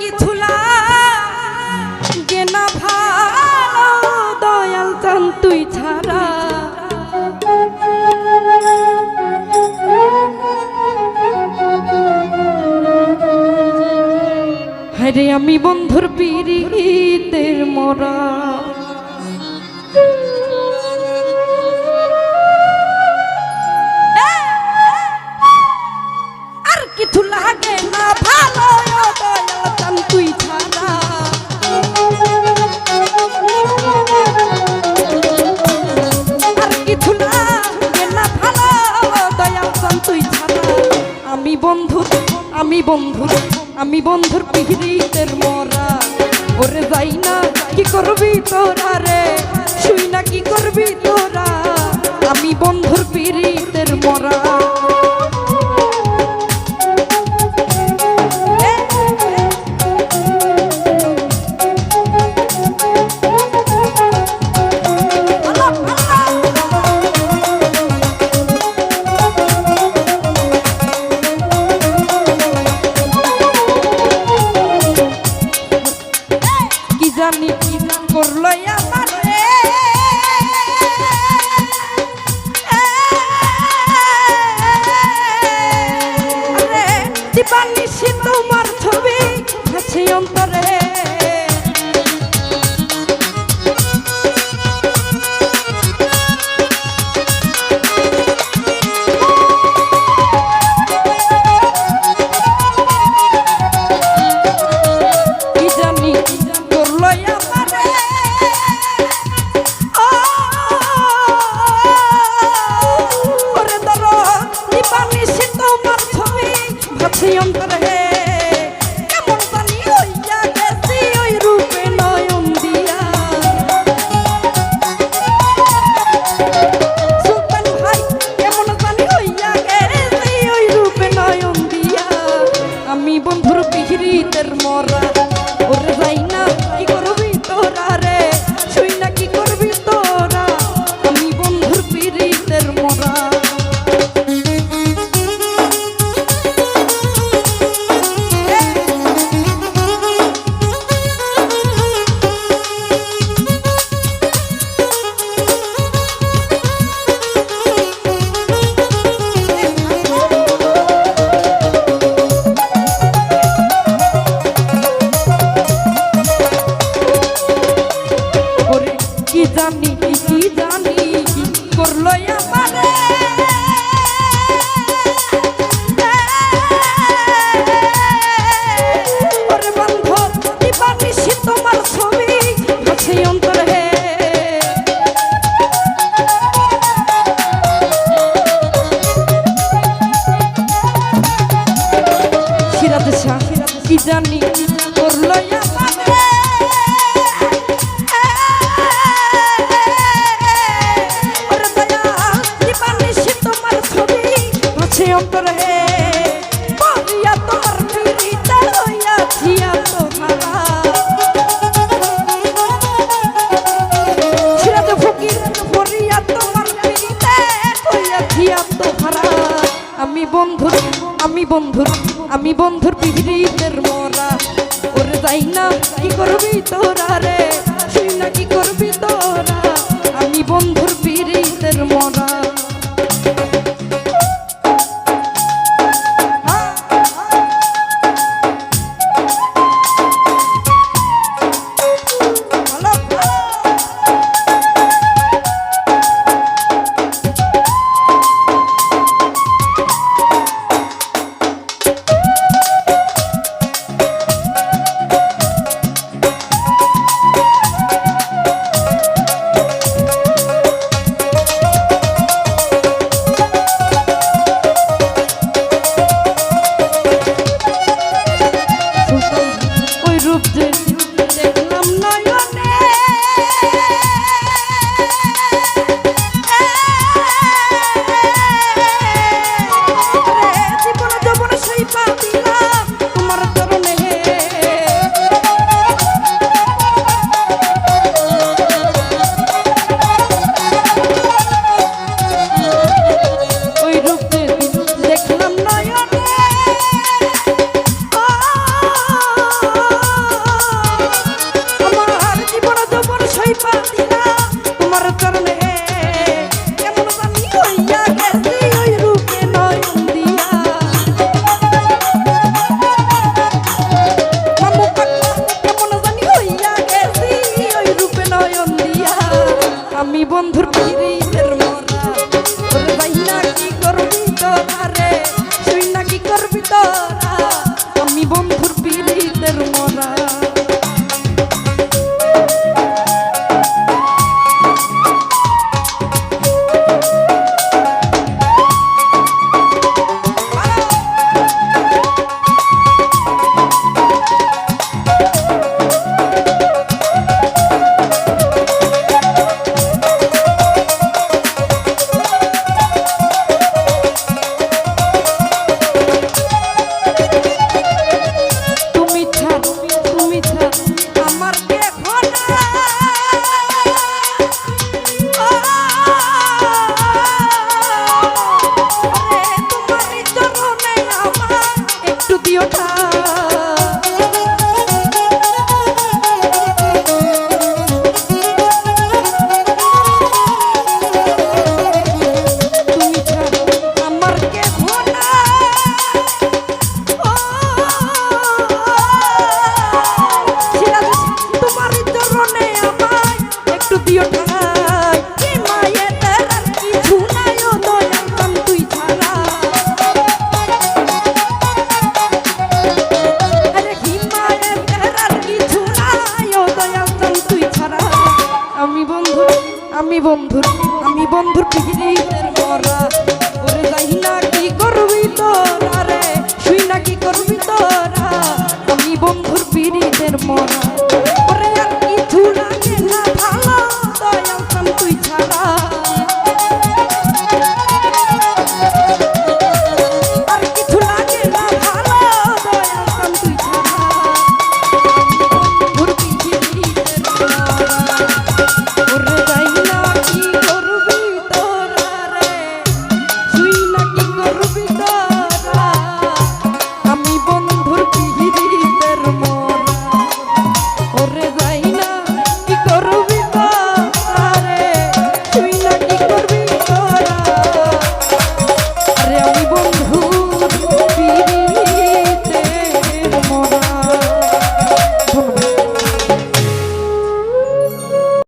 কিছু লাগে না ভালো দয়াল চান তুই ছাড়া। হরে আমি বন্ধুর পিরিতের মরা, আর কিছু লাগে না ভালো দয়াল চান তুই ছাড়া। আর কিছু লাগে না ভালো দয়াল চান তুই ছাড়া। আমি বন্ধু আমি বন্ধু আমি বন্ধুর পিরিতের মরা, ওরে যাই না কি করবি তোরা রে, শুই না কি করবি তোরা। আমি বন্ধুর পিরিতের মরা। জানি কি করলো আমার রে, দিবানিশি তোমার ছবি আছে অন্তরে। কি জানি করলো তোমার ছবি আছে অন্তরে। বলিয়া তোমার পিরিতে হইয়াছি এত ভাড়া, সিরাজ ফকির বলিয়া তোমার পিরিতে হইয়াছি এত ভাড়া। আমি বন্ধুর আমি বন্ধুর আমি বন্ধুর পিরিতের মরা, ওরে যাই না কি করবি তোরা রে, শুই না কি করবি তোরা। আমি বন্ধুর পিরিতের মরা। আমি বন্ধুর পিহিতের মরা ওরে যাই না কি করবি তোরা রে শুই না কি করবি তোরা আমি বন্ধু